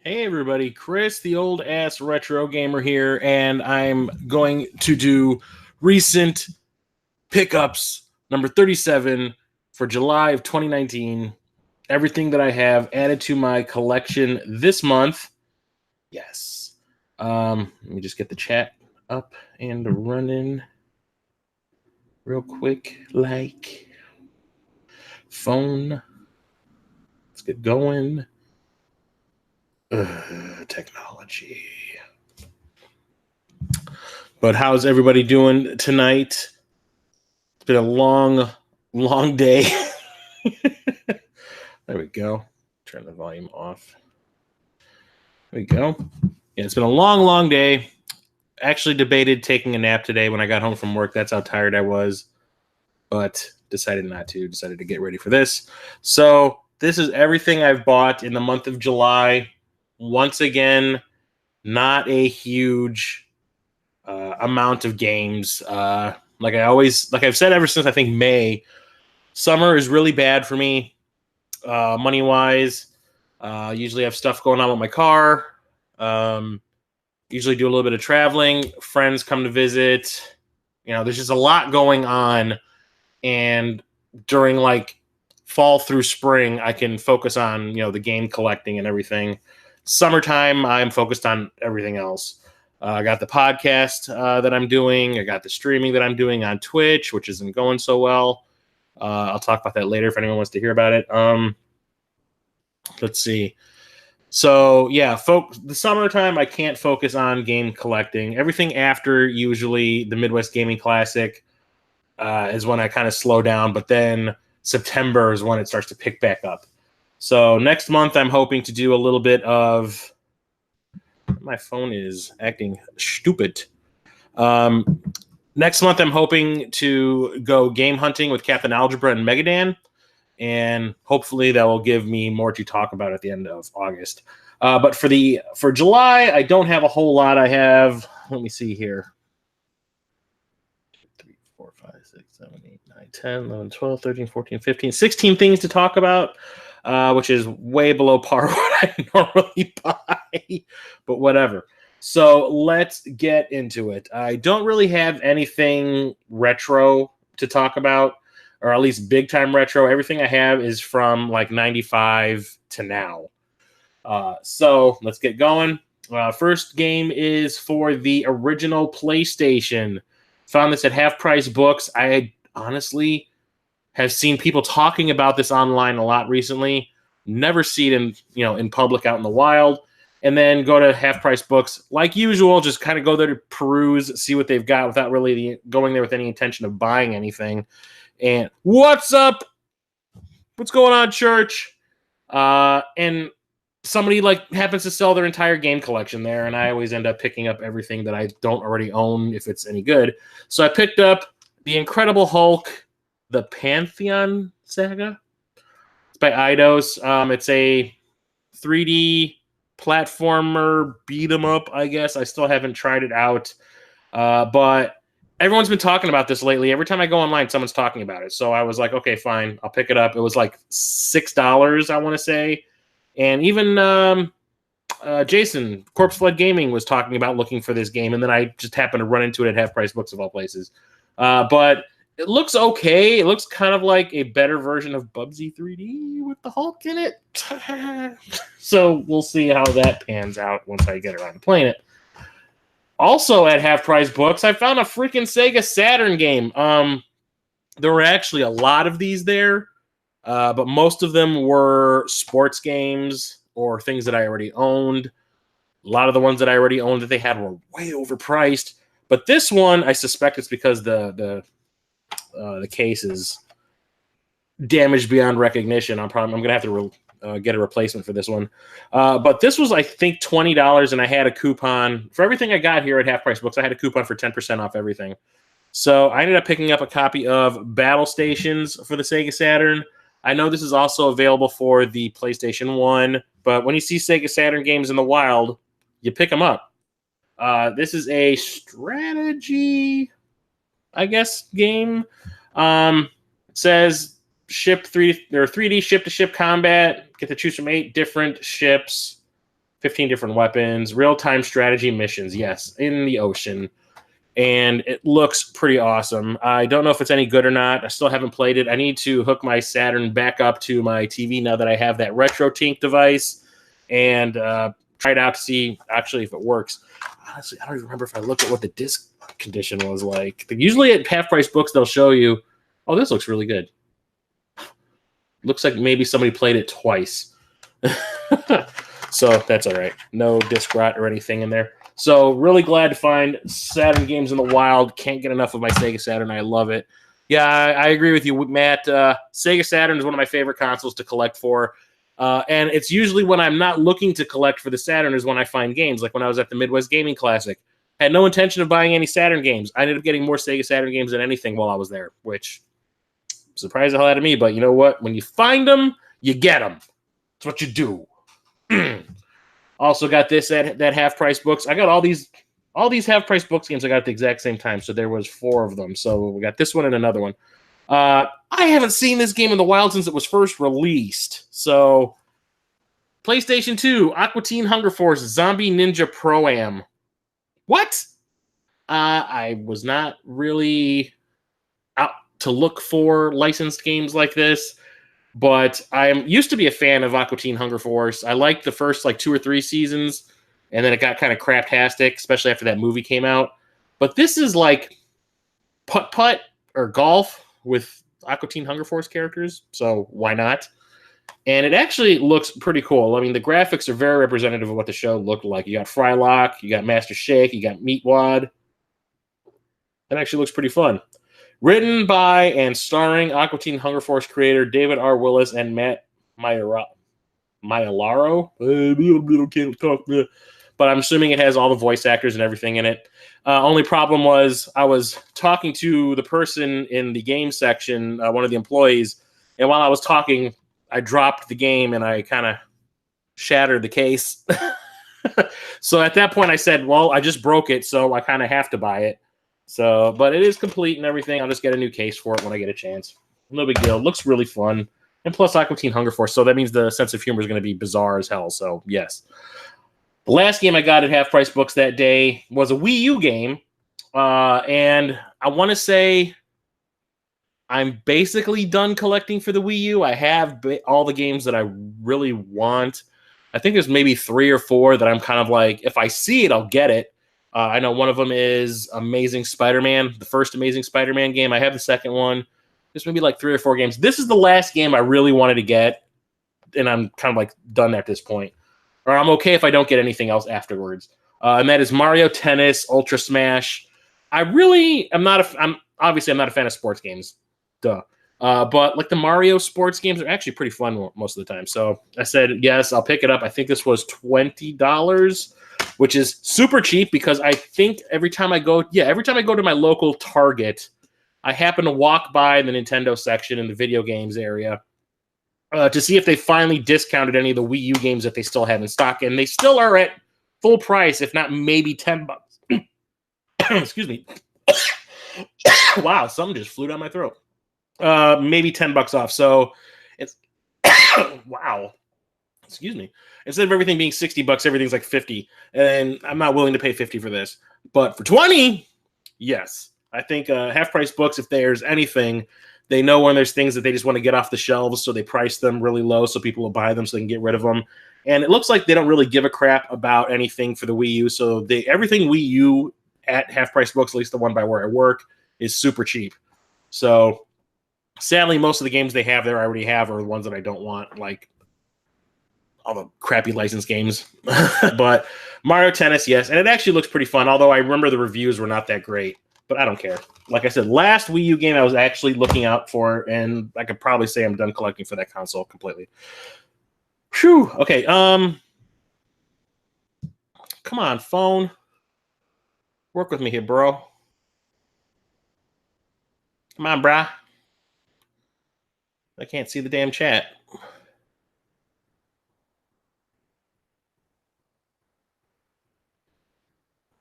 Hey everybody, Chris, the old ass retro gamer here, and I'm going to do recent pickups number 37 for July of 2019. Everything that I have added to my collection this month. Yes. Let me just get the chat up and running real quick. Like phone. Let's get going. Technology. But how's everybody doing tonight? It's been a long day. There we go. Turn the volume off. There we go. Yeah, it's been a long day. Actually debated taking a nap today when I got home from work. That's how tired I was. But decided not to. Decided to get ready for this. So this is everything I've bought in the month of July. Once again, not a huge amount of games. Like I've said ever since I think May, summer is really bad for me, money wise. Usually have stuff going on with my car. Usually do a little bit of traveling. Friends come to visit. There's just a lot going on. And during like fall through spring, I can focus on, the game collecting and everything. Summertime, I'm focused on everything else. I got the podcast that I'm doing. I got the streaming that I'm doing on Twitch, which isn't going so well. I'll talk about that later if anyone wants to hear about it. Let's see. So, yeah, the summertime, I can't focus on game collecting. Everything after usually the Midwest Gaming Classic is when I kind of slow down. But then September is when it starts to pick back up. So next month, I'm hoping to do a little bit of... My phone is acting stupid. Next month, I'm hoping to go game hunting with Captain Algebra and Megadan, and hopefully that will give me more to talk about at the end of August. But for July, I don't have a whole lot. I have, let me see here. 3, 4, 5, 6, 7, 8, 9, 10, 11, 12, 13, 14, 15, 16 things to talk about. Which is way below par what I normally buy, but whatever. So let's get into it. I don't really have anything retro to talk about, or at least big time retro. Everything I have is from like 95 to now. So let's get going. First game is for the original PlayStation. Found this at Half Price Books. I honestly have seen people talking about this online a lot recently. Never see it in public out in the wild. And then go to Half Price Books like usual. Just kind of go there to peruse, see what they've got without really going there with any intention of buying anything. And what's up? What's going on, church? And somebody happens to sell their entire game collection there, and I always end up picking up everything that I don't already own if it's any good. So I picked up The Incredible Hulk, the Pantheon Saga. It's by Eidos. It's a 3D platformer beat 'em up, I guess. I still haven't tried it out. But everyone's been talking about this lately. Every time I go online, someone's talking about it. So I was like, okay, fine. I'll pick it up. It was like $6, I want to say. And even Jason, Corpse Flood Gaming, was talking about looking for this game. And then I just happened to run into it at Half Price Books of all places. But it looks okay. It looks kind of like a better version of Bubsy 3D with the Hulk in it. So we'll see how that pans out once I get around to playing it. Also at Half Price Books, I found a freaking Sega Saturn game. There were actually a lot of these there, but most of them were sports games or things that I already owned. A lot of the ones that I already owned that they had were way overpriced. But this one, I suspect it's because the case is damaged beyond recognition. I'm gonna have to get a replacement for this one. But this was, I think, $20, and I had a coupon for everything I got here at Half Price Books. I had a coupon for 10% off everything. So I ended up picking up a copy of Battle Stations for the Sega Saturn. I know this is also available for the PlayStation 1, but when you see Sega Saturn games in the wild, you pick them up. This is a strategy, I guess, game. It says ship 3D ship-to-ship combat. Get to choose from 8 different ships. 15 different weapons, real-time strategy missions, yes, in the ocean. And it looks pretty awesome. I don't know if it's any good or not. I still haven't played it. I need to hook my Saturn back up to my TV now that I have that RetroTink device and try it out to see actually if it works. Honestly, I don't even remember if I looked at what the disc condition was like. Usually at half-price books, they'll show you, oh, this looks really good. Looks like maybe somebody played it twice. So that's all right. No disc rot or anything in there. So really glad to find Saturn games in the wild. Can't get enough of my Sega Saturn. I love it. Yeah, I agree with you, Matt. Sega Saturn is one of my favorite consoles to collect for. And it's usually when I'm not looking to collect for the Saturn is when I find games. Like when I was at the Midwest Gaming Classic. Had no intention of buying any Saturn games. I ended up getting more Sega Saturn games than anything while I was there, which surprised the hell out of me. But you know what? When you find them, you get them. That's what you do. Also got this at that half-price books. I got all these half-price books games I got at the exact same time, so there was 4 of them. So we got this one and another one. I haven't seen this game in the wild since it was first released. So PlayStation 2, Aqua Teen Hunger Force, Zombie Ninja Pro-Am. What? I was not really out to look for licensed games like this. But I used to be a fan of Aqua Teen Hunger Force. I liked the first 2 or 3 seasons, and then it got kind of craptastic, especially after that movie came out. But this is like putt-putt or golf with Aqua Teen Hunger Force characters, so why not? And it actually looks pretty cool. I mean, the graphics are very representative of what the show looked like. You got Frylock, you got Master Shake, you got Meatwad. That actually looks pretty fun. Written by and starring Aqua Teen Hunger Force creator David R. Willis and Matt Maiellaro. Can't talk, but I'm assuming it has all the voice actors and everything in it. Only problem was I was talking to the person in the game section, one of the employees, and while I was talking, I dropped the game and I kind of shattered the case. So at that point I said, well, I just broke it, so I kind of have to buy it. So, but it is complete and everything. I'll just get a new case for it when I get a chance. No big deal. Looks really fun. And plus Aqua Teen Hunger Force, so that means the sense of humor is going to be bizarre as hell. So, yes. The last game I got at Half Price Books that day was a Wii U game. And I want to say I'm basically done collecting for the Wii U. I have all the games that I really want. I think there's maybe 3 or 4 that I'm kind of like, if I see it, I'll get it. I know one of them is Amazing Spider-Man, the first Amazing Spider-Man game. I have the second one. There's maybe 3 or 4 games. This is the last game I really wanted to get, and I'm kind of done at this point. Or I'm okay if I don't get anything else afterwards. And that is Mario Tennis Ultra Smash. I'm obviously not a fan of sports games. Duh. But the Mario sports games are actually pretty fun most of the time. So I said, yes, I'll pick it up. I think this was $20. Which is super cheap because I think every time I go to my local Target, I happen to walk by the Nintendo section in the video games area to see if they finally discounted any of the Wii U games that they still have in stock. And they still are at full price, if not maybe $10. Excuse me. Wow, something just flew down my throat. Maybe $10 off. So it's wow. Excuse me. Instead of everything being $60, everything's like $50, and I'm not willing to pay $50 for this. But for $20, yes, I think Half Price Books, if there's anything, they know when there's things that they just want to get off the shelves, so they price them really low so people will buy them so they can get rid of them. And it looks like they don't really give a crap about anything for the Wii U, so everything Wii U at Half Price Books, at least the one by where I work, is super cheap. So sadly, most of the games they have there I already have are the ones that I don't want, like all the crappy licensed games. But Mario Tennis, yes. And it actually looks pretty fun, although I remember the reviews were not that great. But I don't care. Like I said, last Wii U game I was actually looking out for, and I could probably say I'm done collecting for that console completely. Whew. Okay. Come on, phone. Work with me here, bro. Come on, brah. I can't see the damn chat.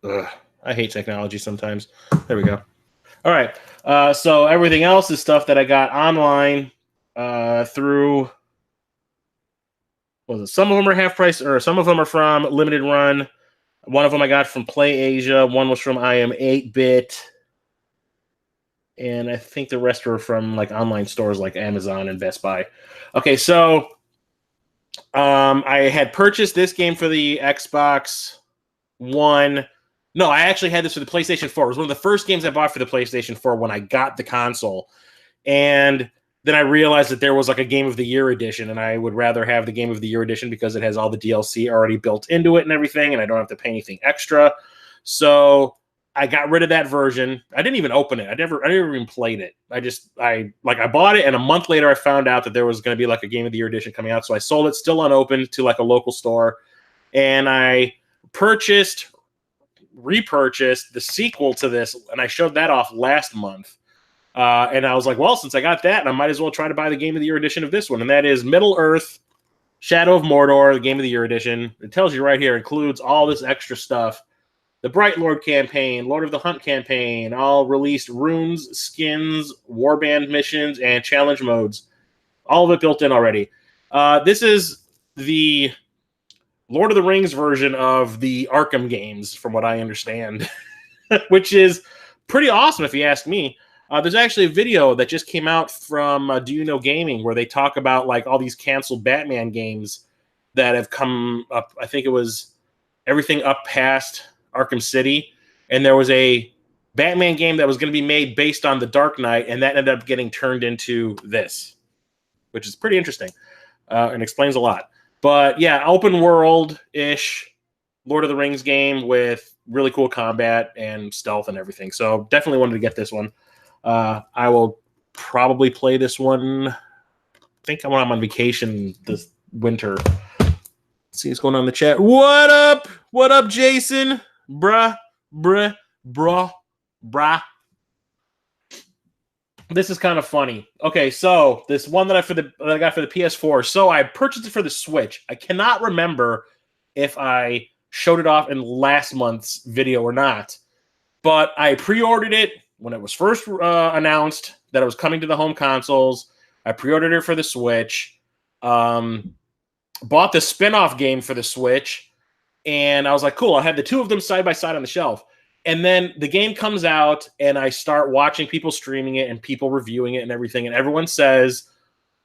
Ugh, I hate technology sometimes. There we go. All right. So everything else is stuff that I got online through what was it? Some of them are half price, or some of them are from limited run. One of them I got from Play Asia. One was from I Am 8-Bit. And I think the rest were from like online stores like Amazon and Best Buy. Okay, so I had purchased this game for the Xbox One. No, I actually had this for the PlayStation 4. It was one of the first games I bought for the PlayStation 4 when I got the console. And then I realized that there was like a Game of the Year edition, and I would rather have the Game of the Year edition because it has all the DLC already built into it and everything, and I don't have to pay anything extra. So I got rid of that version. I didn't even open it. I never even played it. I bought it, and a month later I found out that there was going to be like a Game of the Year edition coming out. So I sold it still unopened to like a local store, and I repurchased the sequel to this, and I showed that off last month. And I was like, well, since I got that, I might as well try to buy the Game of the Year edition of this one, and that is Middle-earth: Shadow of Mordor, the Game of the Year edition. It tells you right here, includes all this extra stuff. The Bright Lord campaign, Lord of the Hunt campaign, all released runes, skins, warband missions, and challenge modes. All of it built in already. This is the Lord of the Rings version of the Arkham games, from what I understand, which is pretty awesome if you ask me. There's actually a video that just came out from Do You Know Gaming where they talk about like all these canceled Batman games that have come up. I think it was everything up past Arkham City, and there was a Batman game that was going to be made based on The Dark Knight, and that ended up getting turned into this, which is pretty interesting and explains a lot. But yeah, open world-ish Lord of the Rings game with really cool combat and stealth and everything. So definitely wanted to get this one. I will probably play this one. I think I'm on vacation this winter. Let's see what's going on in the chat. What up? What up, Jason? Bruh. This is kind of funny. Okay, so this one that I got for the PS4. So I purchased it for the Switch. I cannot remember if I showed it off in last month's video or not, but I pre-ordered it when it was first announced that it was coming to the home consoles. I pre-ordered it for the Switch. Bought the spin-off game for the Switch. And I was like, cool, I'll have the two of them side by side on the shelf. And then the game comes out, and I start watching people streaming it and people reviewing it and everything. And everyone says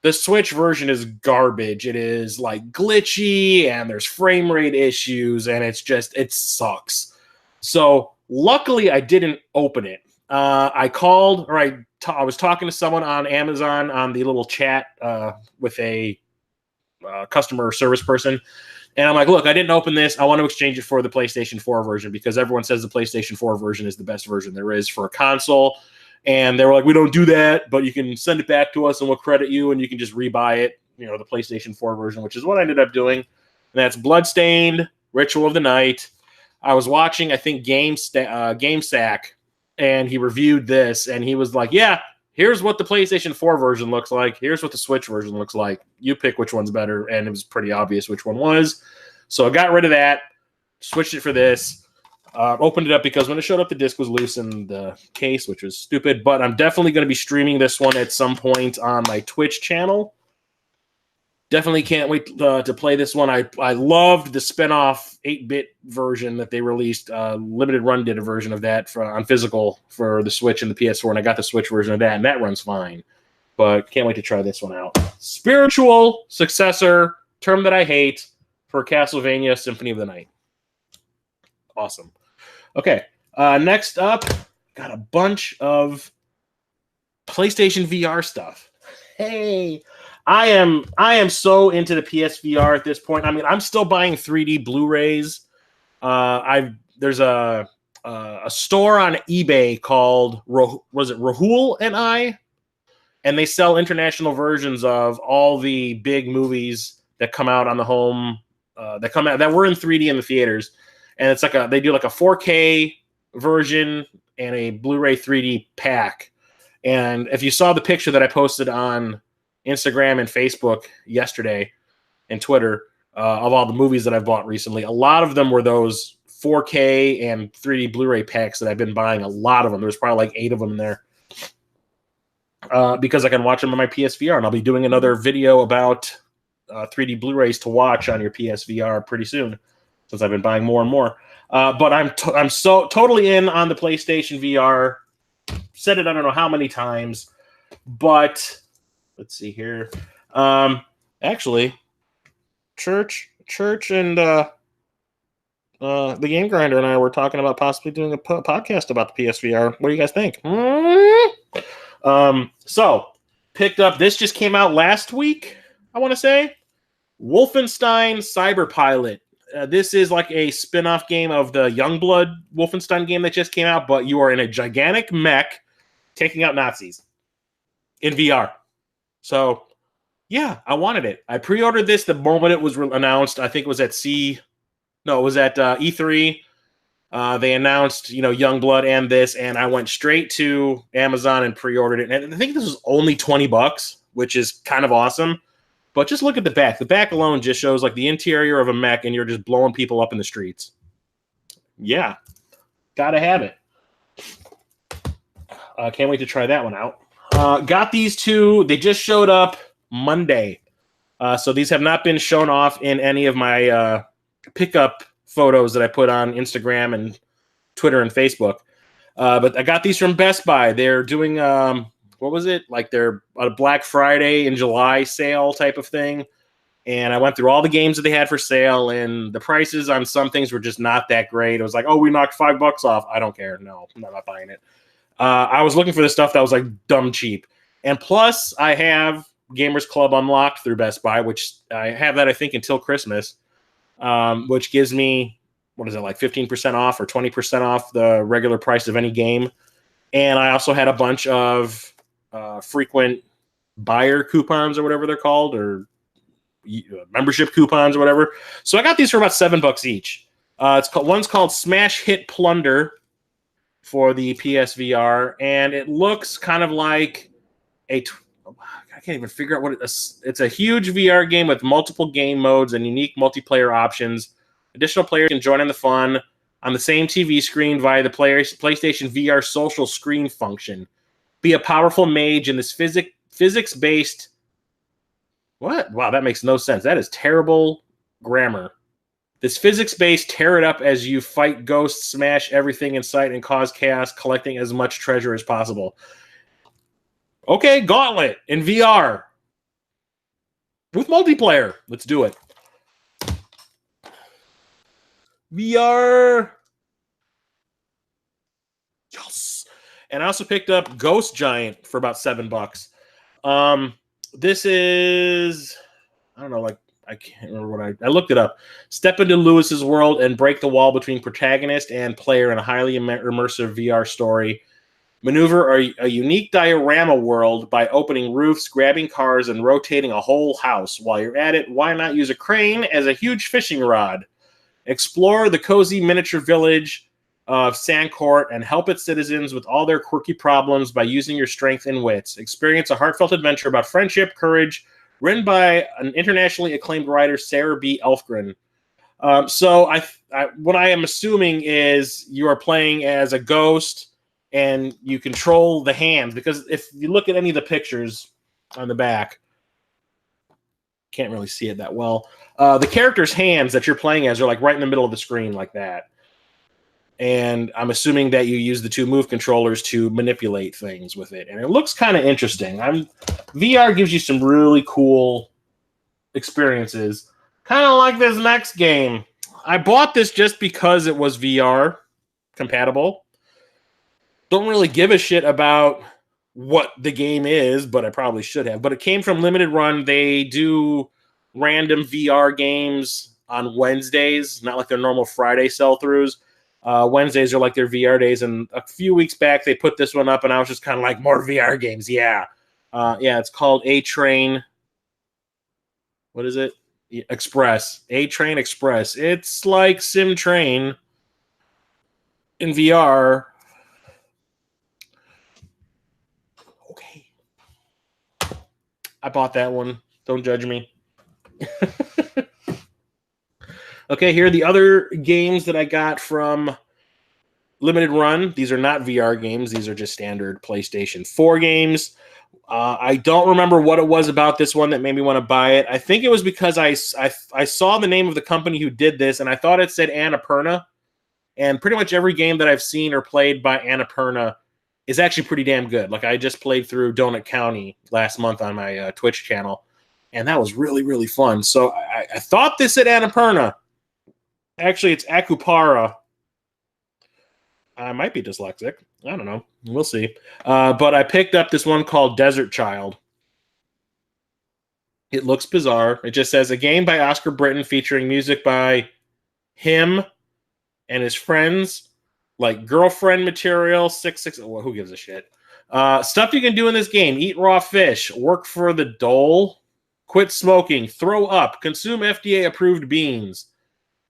the Switch version is garbage. It is like glitchy, and there's frame rate issues, and it sucks. So luckily I didn't open it. I was talking to someone on Amazon on the little chat with a customer service person. And I'm like, look, I didn't open this. I want to exchange it for the PlayStation 4 version because everyone says the PlayStation 4 version is the best version there is for a console. And they were like, we don't do that, but you can send it back to us and we'll credit you and you can just rebuy it, the PlayStation 4 version, which is what I ended up doing. And that's Bloodstained, Ritual of the Night. I was watching, I think, GameSack, and he reviewed this, and he was like, yeah, here's what the PlayStation 4 version looks like. Here's what the Switch version looks like. You pick which one's better, and it was pretty obvious which one was. So I got rid of that, switched it for this, opened it up because when it showed up, the disc was loose in the case, which was stupid. But I'm definitely going to be streaming this one at some point on my Twitch channel. Definitely can't wait to play this one. I loved the spinoff 8-bit version that they released. Limited Run did a version of that on physical for the Switch and the PS4, and I got the Switch version of that, and that runs fine. But can't wait to try this one out. Spiritual successor, term that I hate, for Castlevania Symphony of the Night. Awesome. Okay, next up, got a bunch of PlayStation VR stuff. Hey, I am so into the PSVR at this point. I mean, I'm still buying 3D Blu-rays. There's a store on eBay called Rahul and I, and they sell international versions of all the big movies that come out on the home that were in 3D in the theaters. And it's like they do like a 4K version and a Blu-ray 3D pack. And if you saw the picture that I posted on Instagram and Facebook yesterday and Twitter of all the movies that I've bought recently, a lot of them were those 4K and 3D Blu-ray packs that I've been buying. A lot of them. There's probably like 8 of them in there because I can watch them on my PSVR, and I'll be doing another video about 3D Blu-rays to watch on your PSVR pretty soon, since I've been buying more and more. But I'm so totally in on the PlayStation VR. Said it I don't know how many times, but let's see here. Actually, Church and the Game Grinder and I were talking about possibly doing a podcast about the PSVR. What do you guys think? So picked up. This just came out last week, I want to say. Wolfenstein Cyberpilot. This is like a spin-off game of the Youngblood Wolfenstein game that just came out, but you are in a gigantic mech taking out Nazis in VR. So, yeah, I wanted it. I pre-ordered this the moment it was announced. I think it was at E3. They announced, Youngblood and this, and I went straight to Amazon and pre-ordered it. And I think this was only $20, which is kind of awesome. But just look at the back. The back alone just shows like the interior of a mech, and you're just blowing people up in the streets. Yeah, gotta have it. Can't wait to try that one out. Got these two. They just showed up Monday. So these have not been shown off in any of my pickup photos that I put on Instagram and Twitter and Facebook. But I got these from Best Buy. They're doing, what was it? Like they're a Black Friday in July sale type of thing. And I went through all the games that they had for sale, and the prices on some things were just not that great. It was like, oh, we knocked $5 off. I don't care. No, I'm not buying it. I was looking for the stuff that was like dumb cheap. And plus, I have Gamers Club unlocked through Best Buy, which I have that, I think, until Christmas, which gives me, what is it, like 15% off or 20% off the regular price of any game. And I also had a bunch of frequent buyer coupons or whatever they're called, or membership coupons or whatever. So I got these for about $7 each. One's called Smash Hit Plunder for the PSVR, and it looks kind of like I can't even figure out what it is. It's a huge VR game with multiple game modes and unique multiplayer options. Additional players can join in the fun on the same TV screen via the PlayStation VR social screen function. Be a powerful mage in this physics-based... What? Wow, that makes no sense. That is terrible grammar. This physics-based tear it up as you fight ghosts, smash everything in sight, and cause chaos, collecting as much treasure as possible. Okay, Gauntlet in VR. With multiplayer. Let's do it. VR. Yes. And I also picked up Ghost Giant for about $7. This is, I don't know, like, I can't remember what I looked it up. Step into Lewis's world and break the wall between protagonist and player in a highly immersive VR story. Maneuver a unique diorama world by opening roofs, grabbing cars, and rotating a whole house. While you're at it, why not use a crane as a huge fishing rod? Explore the cozy miniature village of Sandcourt and help its citizens with all their quirky problems by using your strength and wits. Experience a heartfelt adventure about friendship, courage, written by an internationally acclaimed writer, Sarah B. Elfgren. So what I am assuming is you are playing as a ghost and you control the hands, because if you look at any of the pictures on the back, can't really see it that well. The character's hands that you're playing as are like right in the middle of the screen like that. And I'm assuming that you use the two move controllers to manipulate things with it. And it looks kind of interesting. VR gives you some really cool experiences. Kind of like this next game. I bought this just because it was VR compatible. Don't really give a shit about what the game is, but I probably should have. But it came from Limited Run. They do random VR games on Wednesdays, not like their normal Friday sell-throughs. Wednesdays are like their VR days, and a few weeks back they put this one up, and I was just kind of like, more VR games, yeah. It's called A-Train. What is it? Express. A-Train Express. It's like Sim Train in VR. Okay. I bought that one. Don't judge me. Okay, here are the other games that I got from Limited Run. These are not VR games. These are just standard PlayStation 4 games. I don't remember what it was about this one that made me want to buy it. I think it was because I saw the name of the company who did this, and I thought it said Annapurna. And pretty much every game that I've seen or played by Annapurna is actually pretty damn good. Like I just played through Donut County last month on my Twitch channel, and that was really, really fun. So I thought this said Annapurna. Actually, it's Akupara. I might be dyslexic. I don't know. We'll see. But I picked up this one called Desert Child. It looks bizarre. It just says a game by Oscar Britton featuring music by him and his friends, like girlfriend material, 666. Well, who gives a shit? Stuff you can do in this game: eat raw fish, work for the dole, quit smoking, throw up, consume FDA-approved beans,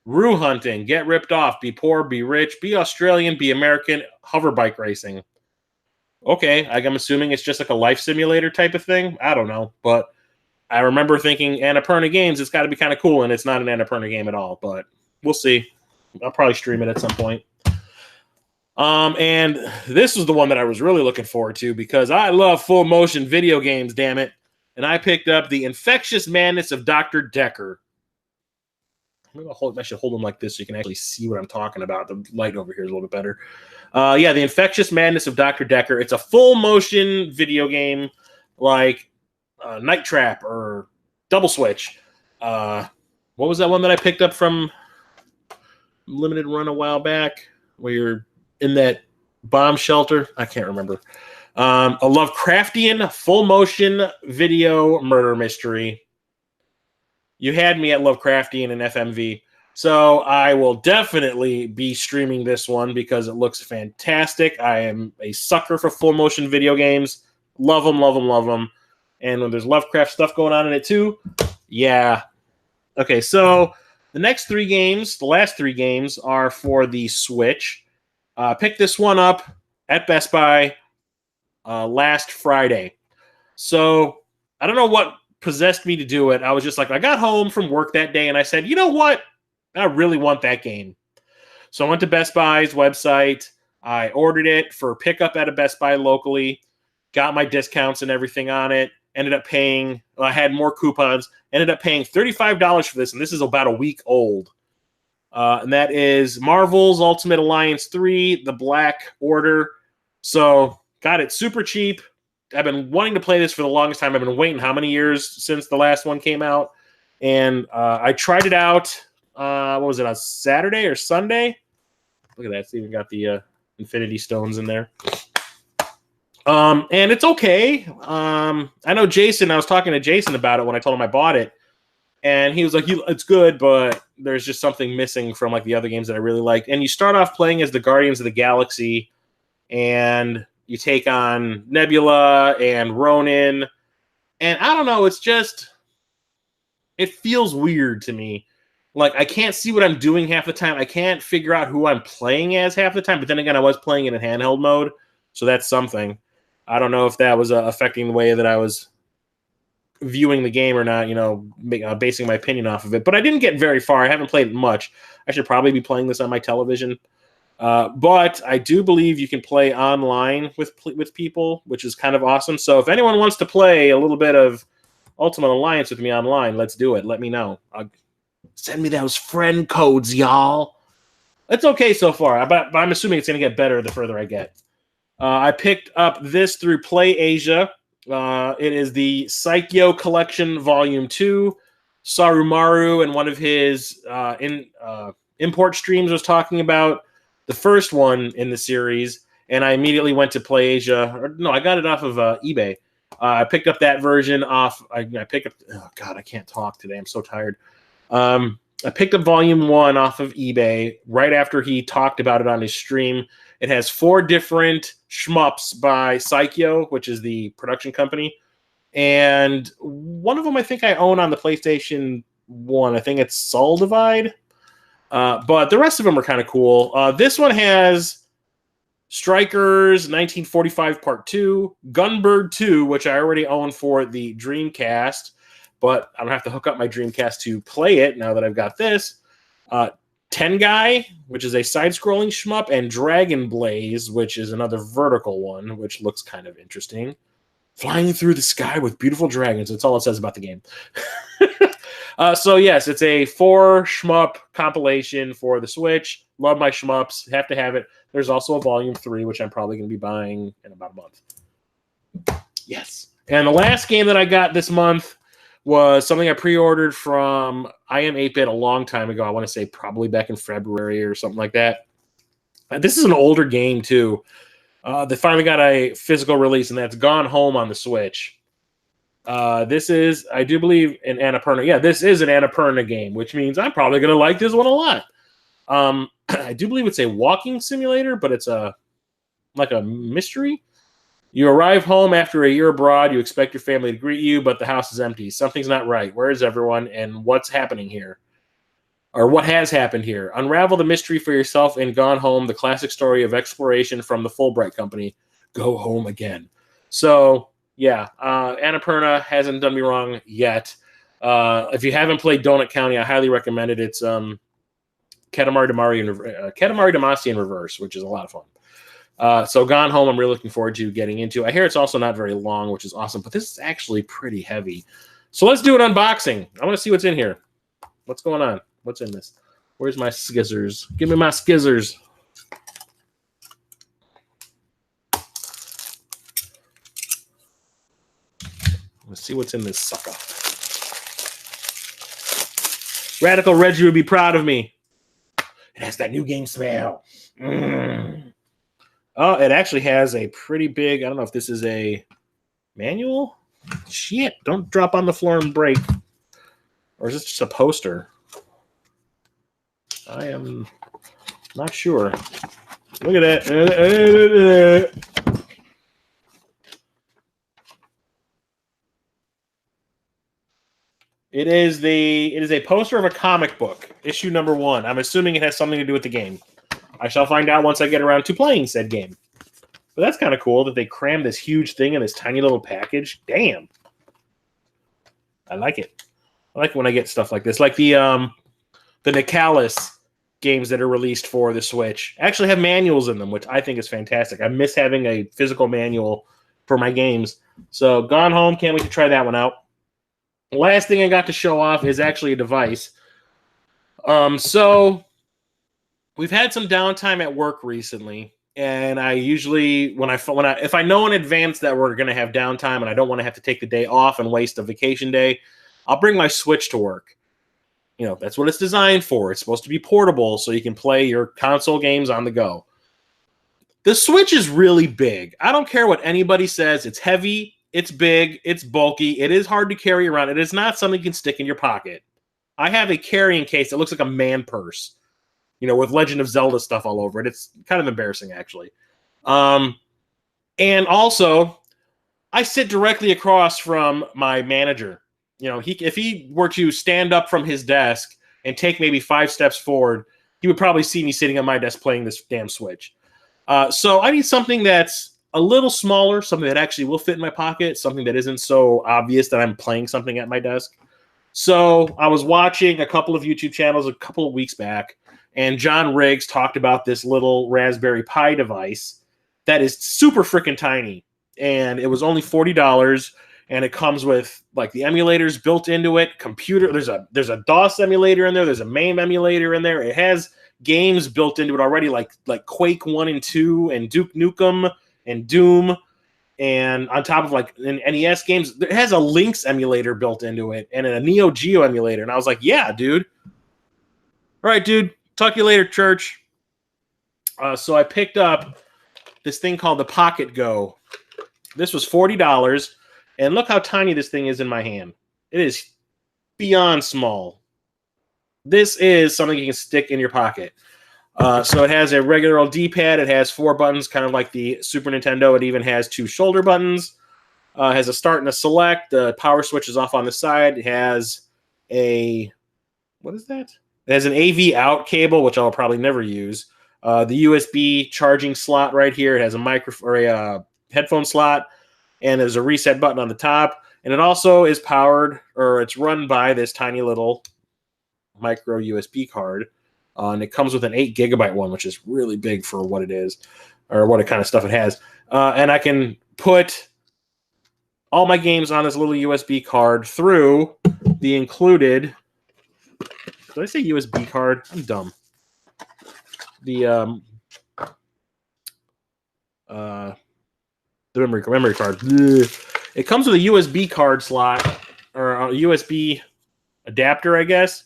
rue hunting, get ripped off, be poor, be rich, be Australian, be American, hover bike racing. Okay, I'm assuming it's just like a life simulator type of thing. I don't know, but I remember thinking Annapurna Games, it's got to be kind of cool, and it's not an Annapurna game at all, but we'll see. I'll probably stream it at some point. And this was the one that I was really looking forward to because I love full motion video games, damn it. And I picked up The Infectious Madness of Dr. Decker. I should hold them like this so you can actually see what I'm talking about. The light over here is a little bit better. Yeah, The Infectious Madness of Dr. Decker. It's a full motion video game like Night Trap or Double Switch. What was that one that I picked up from Limited Run a while back where you're in that bomb shelter? I can't remember. A Lovecraftian full motion video murder mystery. You had me at Lovecraftian and FMV. So I will definitely be streaming this one because it looks fantastic. I am a sucker for full motion video games. Love them, love them, love them. And when there's Lovecraft stuff going on in it too, yeah. Okay, so the last three games are for the Switch. Picked this one up at Best Buy last Friday. So I don't know what possessed me to do it. I was just like, I got home from work that day and I said, you know what? I really want that game. So I went to Best Buy's website. I ordered it for pickup at a Best Buy locally, got my discounts and everything on it, ended up paying, I had more coupons, ended up paying $35 for this, and this is about a week old. And that is Marvel's Ultimate Alliance 3, The Black Order. So got it super cheap. I've been wanting to play this for the longest time. I've been waiting how many years since the last one came out. And I tried it out, what was it, on Saturday or Sunday? Look at that. It's even got the Infinity Stones in there. And it's okay. I know Jason, I was talking to Jason about it when I told him I bought it. And he was like, it's good, but there's just something missing from like the other games that I really liked. And you start off playing as the Guardians of the Galaxy, and you take on Nebula and Ronin. And I don't know, it's just, it feels weird to me. Like, I can't see what I'm doing half the time. I can't figure out who I'm playing as half the time. But then again, I was playing it in handheld mode, so that's something. I don't know if that was affecting the way that I was viewing the game or not, basing my opinion off of it. But I didn't get very far. I haven't played it much. I should probably be playing this on my television. But I do believe you can play online with people, which is kind of awesome. So if anyone wants to play a little bit of Ultimate Alliance with me online, let's do it. Let me know. Send me those friend codes, y'all. It's okay so far, but I'm assuming it's going to get better the further I get. I picked up this through Play Asia. It is the Saikyo Collection Volume 2. Sarumaru in one of his import streams was talking about the first one in the series, and I immediately went to Play Asia. No, I got it off of eBay. I picked up that version off. I picked up. Oh God, I can't talk today. I'm so tired. I picked up Volume 1 off of eBay right after he talked about it on his stream. It has 4 different shmups by Saikyo, which is the production company. And one of them I think I own on the PlayStation 1. I think it's Soul Divide. But the rest of them are kind of cool. This one has Strikers 1945 Part 2, Gunbird 2, which I already own for the Dreamcast, but I don't have to hook up my Dreamcast to play it now that I've got this. Tengai, which is a side-scrolling shmup, and Dragon Blaze, which is another vertical one, which looks kind of interesting. flying through the sky with beautiful dragons. That's all it says about the game. So yes, it's a 4 shmup compilation for the Switch. Love my shmups. Have to have it. There's also a volume 3, which I'm probably going to be buying in about a month. Yes. And the last game that I got this month was something I pre-ordered from I Am 8-Bit a long time ago. I want to say probably back in February or something like that. This is an older game, too. They finally got a physical release, and that's Gone Home on the Switch. This is, I do believe, an Annapurna. Yeah, this is an Annapurna game, which means I'm probably going to like this one a lot. I do believe it's a walking simulator, but it's like a mystery. You arrive home after a year abroad. You expect your family to greet you, but the house is empty. Something's not right. Where is everyone, and what's happening here? Or what has happened here? Unravel the mystery for yourself in Gone Home, the classic story of exploration from the Fulbright Company. Go home again. So, yeah, Annapurna hasn't done me wrong yet. If you haven't played Donut County, I highly recommend it. It's Katamari Damacy in reverse, which is a lot of fun. So Gone Home, I'm really looking forward to getting into. I hear it's also not very long, which is awesome, but this is actually pretty heavy. So let's do an unboxing. I want to see what's in here. What's going on? What's in this? Where's my skizzers? Give me my skizzers. Let's see what's in this sucker. Radical Reggie would be proud of me. It has that new game smell. Oh, it actually has a pretty big, I don't know if this is a manual. Shit, don't drop on the floor and break. Or is this just a poster? I am not sure. Look at that. It is a poster of a comic book, issue number 1. I'm assuming it has something to do with the game. I shall find out once I get around to playing said game. But that's kind of cool that they crammed this huge thing in this tiny little package. Damn. I like it. I like when I get stuff like this. Like the Nicalis games that are released for the Switch actually have manuals in them, which I think is fantastic. I miss having a physical manual for my games. So Gone Home, can't wait to try that one out. Last thing I got to show off is actually a device. So we've had some downtime at work recently, and I usually if I know in advance that we're going to have downtime and I don't want to have to take the day off and waste a vacation day, I'll bring my Switch to work. You know, that's what it's designed for. It's supposed to be portable so you can play your console games on the go. The Switch is really big. I don't care what anybody says. It's heavy, it's big, it's bulky, it is hard to carry around. It is not something you can stick in your pocket. I have a carrying case that looks like a man purse, you know, with Legend of Zelda stuff all over it. It's kind of embarrassing, actually. And also, I sit directly across from my manager. You know, if he were to stand up from his desk and take maybe 5 steps forward, he would probably see me sitting on my desk playing this damn Switch. So I need something that's a little smaller, something that actually will fit in my pocket, something that isn't so obvious that I'm playing something at my desk. So I was watching a couple of YouTube channels a couple of weeks back, and John Riggs talked about this little Raspberry Pi device that is super freaking tiny. And it was only $40, and it comes with like the emulators built into it, computer. There's a DOS emulator in there. There's a MAME emulator in there. It has games built into it already, like Quake 1 and 2 and Duke Nukem and Doom. And on top of like an NES games, it has a Lynx emulator built into it and a Neo Geo emulator. And I was like, yeah, dude. All right, dude. Talk to you later, church. So I picked up this thing called the Pocket Go. This was $40. And look how tiny this thing is in my hand. It is beyond small. This is something you can stick in your pocket. So it has a regular old D-pad. It has 4 buttons, kind of like the Super Nintendo. It even has 2 shoulder buttons. It has a start and a select. The power switch is off on the side. It has a... What is that? It has an AV out cable, which I'll probably never use. The USB charging slot right here. It has a microphone or a headphone slot. And there's a reset button on the top. And it also is powered, or it's run by this tiny little micro USB card. And it comes with an 8 gigabyte one, which is really big for what it is, or what kind of stuff it has. And I can put all my games on this little USB card through the included. Did I say USB card? I'm dumb. The memory card. It comes with a USB card slot or a USB adapter, I guess,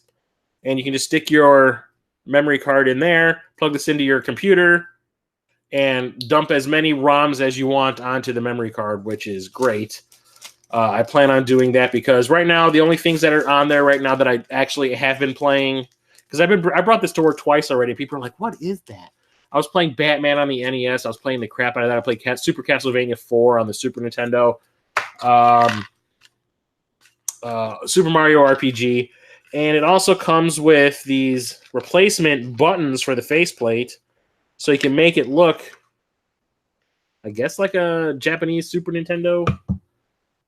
and you can just stick your memory card in there, plug this into your computer, and dump as many ROMs as you want onto the memory card, which is great. I plan on doing that because right now the only things that are on there right now that I actually have been playing, because I brought this to work twice already. People are like, "What is that?" I was playing Batman on the NES. I was playing the crap out of that. I played Super Castlevania 4 on the Super Nintendo. Super Mario RPG. And it also comes with these replacement buttons for the faceplate, so you can make it look, I guess, like a Japanese Super Nintendo.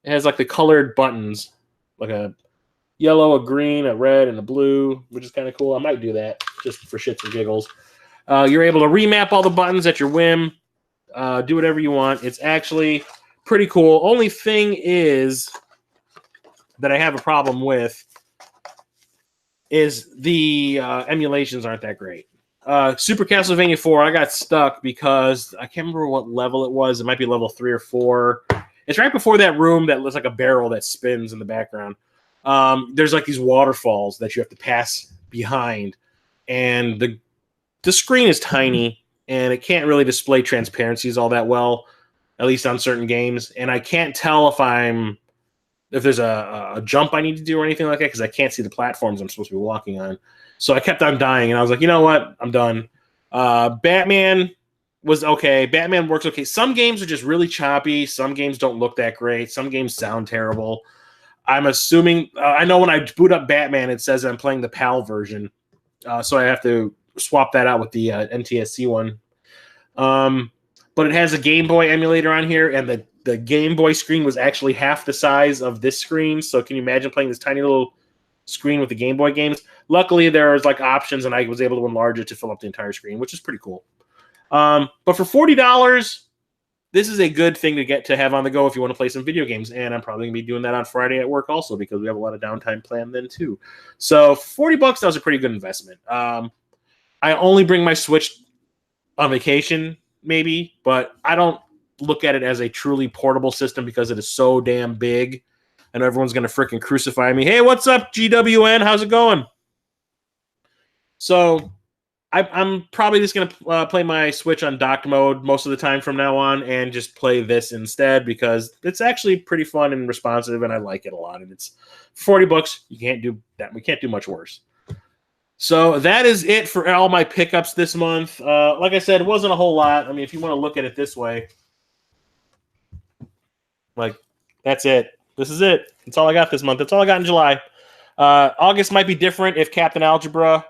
It has like the colored buttons, like a yellow, a green, a red, and a blue, which is kind of cool. I might do that just for shits and giggles. You're able to remap all the buttons at your whim. Do whatever you want. It's actually pretty cool. Only thing is that I have a problem with is the emulations aren't that great. Super Castlevania 4, I got stuck because I can't remember what level it was. It might be level 3 or 4. It's right before that room that looks like a barrel that spins in the background. There's like these waterfalls that you have to pass behind, and the screen is tiny, and it can't really display transparencies all that well, at least on certain games. And I can't tell if there's a jump I need to do or anything like that because I can't see the platforms I'm supposed to be walking on. So I kept on dying, and I was like, you know what? I'm done. Batman was okay. Batman works okay. Some games are just really choppy. Some games don't look that great. Some games sound terrible. I'm assuming I know when I boot up Batman, it says I'm playing the PAL version, so I have to swap that out with the NTSC one. But it has a Game Boy emulator on here, and the Game Boy screen was actually half the size of this screen. So can you imagine playing this tiny little screen with the Game Boy games? Luckily, there was like options, and I was able to enlarge it to fill up the entire screen, which is pretty cool. But for $40, this is a good thing to have on the go if you want to play some video games. And I'm probably going to be doing that on Friday at work also because we have a lot of downtime planned then too. So $40, that was a pretty good investment. I only bring my Switch on vacation, maybe, but I don't look at it as a truly portable system because it is so damn big. I know everyone's going to freaking crucify me. Hey, what's up, GWN? How's it going? So I'm probably just going to play my Switch on docked mode most of the time from now on and just play this instead because it's actually pretty fun and responsive, and I like it a lot. And it's $40. You can't do that. We can't do much worse. So that is it for all my pickups this month. Like I said, it wasn't a whole lot. I mean, if you want to look at it this way, like, that's it. This is it. That's all I got this month. That's all I got in July. August might be different if Captain Algebra.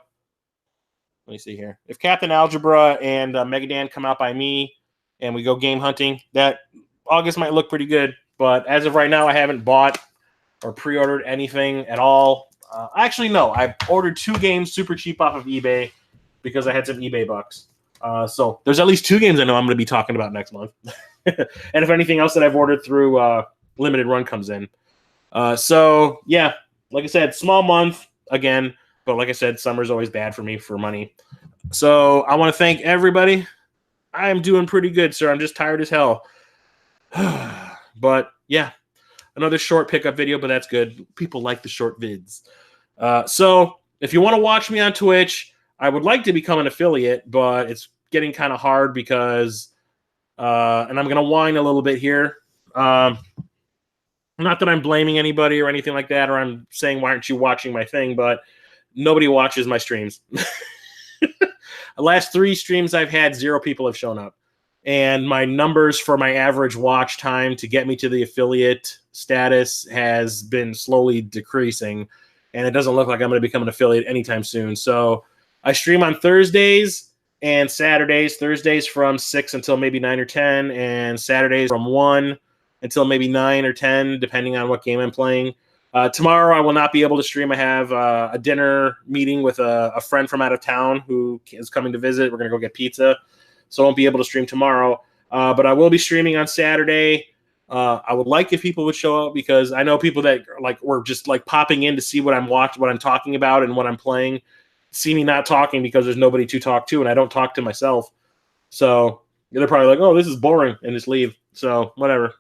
Let me see here. If Captain Algebra and Megadan come out by me and we go game hunting, that August might look pretty good. But as of right now, I haven't bought or pre-ordered anything at all. Actually, no. I ordered 2 games super cheap off of eBay because I had some eBay bucks. So there's at least 2 games I know I'm going to be talking about next month. And if anything else that I've ordered through Limited Run comes in. So, yeah, like I said, small month again. But like I said, summer's always bad for me for money. So I want to thank everybody. I am doing pretty good, sir. I'm just tired as hell. But, yeah, another short pickup video, but that's good. People like the short vids. So if you want to watch me on Twitch, I would like to become an affiliate, but it's getting kind of hard because, and I'm going to whine a little bit here. Not that I'm blaming anybody or anything like that, or I'm saying, why aren't you watching my thing? But nobody watches my streams. The last 3 streams I've had, 0 people have shown up. And my numbers for my average watch time to get me to the affiliate status has been slowly decreasing. And it doesn't look like I'm going to become an affiliate anytime soon. So I stream on Thursdays and Saturdays. Thursdays from 6 until maybe 9 or 10. And Saturdays from 1 until maybe 9 or 10, depending on what game I'm playing. Tomorrow I will not be able to stream. I have a dinner meeting with a friend from out of town who is coming to visit. We're going to go get pizza. So I won't be able to stream tomorrow. But I will be streaming on Saturday. I would like if people would show up, because I know people that like were just like popping in to see what I'm watching, what I'm talking about, and what I'm playing. See me not talking because there's nobody to talk to, and I don't talk to myself. So they're probably like, "Oh, this is boring," and just leave. So whatever.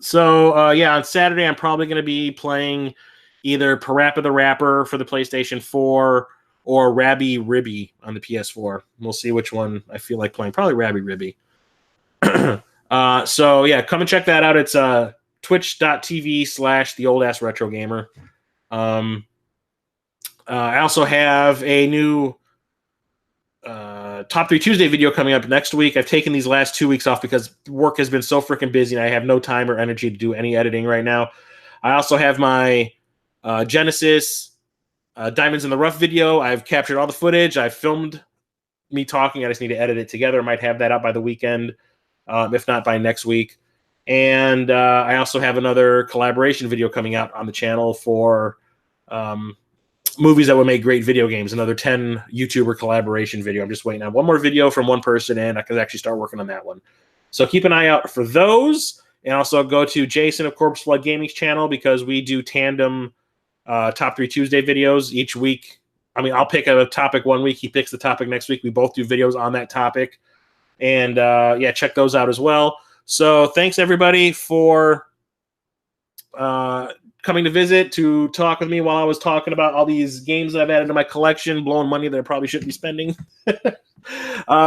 So yeah, on Saturday I'm probably going to be playing either Parappa the Rapper for the PlayStation 4 or Rabby Ribby on the PS4. We'll see which one I feel like playing. Probably Rabby Ribby. So yeah, come and check that out. It's twitch.tv/theoldassretrogamer. I also have a new Top 3 Tuesday video coming up next week. I've taken these last 2 weeks off because work has been so freaking busy and I have no time or energy to do any editing right now. I also have my Genesis Diamonds in the Rough video. I've captured all the footage. I've filmed me talking. I just need to edit it together. I might have that out by the weekend, if not by next week. And I also have another collaboration video coming out on the channel for movies that would make great video games. Another 10 YouTuber collaboration video. I'm just waiting on one more video from one person, and I can actually start working on that one. So keep an eye out for those. And also go to Jason of Corpse Blood Gaming's channel, because we do tandem Top 3 Tuesday videos each week. I mean, I'll pick a topic one week. He picks the topic next week. We both do videos on that topic. And yeah, check those out as well. So thanks, everybody, for coming to visit to talk with me while I was talking about all these games that I've added to my collection, blowing money that I probably shouldn't be spending.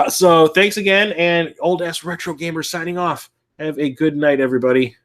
So thanks again, and Old Ass Retro Gamer signing off. Have a good night, everybody.